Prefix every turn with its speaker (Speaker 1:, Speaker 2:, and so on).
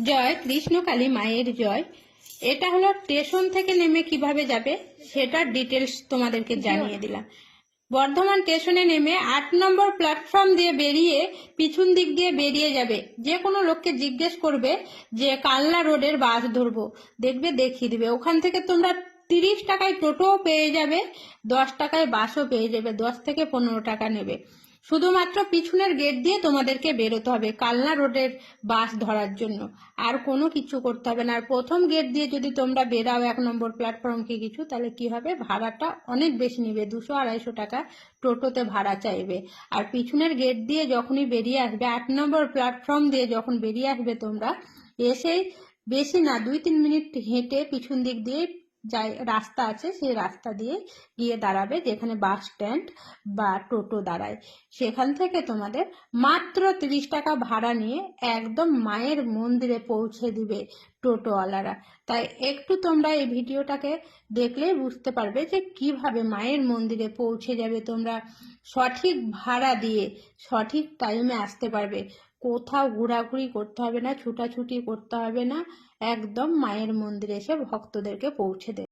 Speaker 1: জয় কৃষ্ণকালী মায়ের জয়। এটা হলো স্টেশন থেকে নেমে কিভাবে যাবে সেটার ডিটেলস তোমাদেরকে জানিয়ে দিলাম। বর্ধমান স্টেশনে নেমে 8 নম্বর প্ল্যাটফর্ম দিয়ে বেরিয়ে পিছন দিক দিয়ে বেরিয়ে যাবে। যে কোনো লোককে জিজ্ঞেস করবে যে কালনা রোডের বাস ধরবো, দেখবে দেখিয়ে দিবে। ওখান থেকে তোমরা 30 টাকায় টোটোও পেয়ে যাবে, 10 টাকায় বাসও পেয়ে যাবে, 10 থেকে 15 টাকা নেবে। শুধুমাত্র পিছনের গেট দিয়ে তোমাদেরকে বেরোতে হবে কালনা রোডের বাস ধরার জন্য, আর কোনো কিছু করতে হবে না। আর প্রথম গেট দিয়ে যদি তোমরা বেরাও 1 নম্বর প্ল্যাটফর্মকে কিছু, তাহলে কি হবে, ভাড়াটা অনেক বেশি নেবে, 200-250 টাকা টোটোতে ভাড়া চাইবে। আর পিছনের গেট দিয়ে যখনই বেরিয়ে আসবে, 8 নম্বর প্ল্যাটফর্ম দিয়ে যখন বেরিয়ে আসবে তোমরা, এসেই বেশি না 2-3 মিনিট হেঁটে পিছন দিক দিয়ে যাই রাস্তা আছে, সেই রাস্তা দিয়ে গিয়ে দাঁড়াবে যেখানে বাস স্ট্যান্ড বা টোটো দাঁড়ায়। সেখান থেকে তোমাদের মাত্র 30 টাকা ভাড়া নিয়ে একদম মায়ের মন্দিরে পৌঁছে দিবে টোটোওয়ালারা। তাই একটু তোমরা এই ভিডিওটাকে দেখলেই বুঝতে পারবে যে কিভাবে মায়ের মন্দিরে পৌঁছে যাবে তোমরা, সঠিক ভাড়া দিয়ে সঠিক টাইমে আসতে পারবে। কোথাও ঘোরাঘুরি করতে হবে না, ছুটাছুটি করতে হবে না, একদম মায়ের মন্দিরে এসে ভক্তদেরকে পৌঁছে দেবে।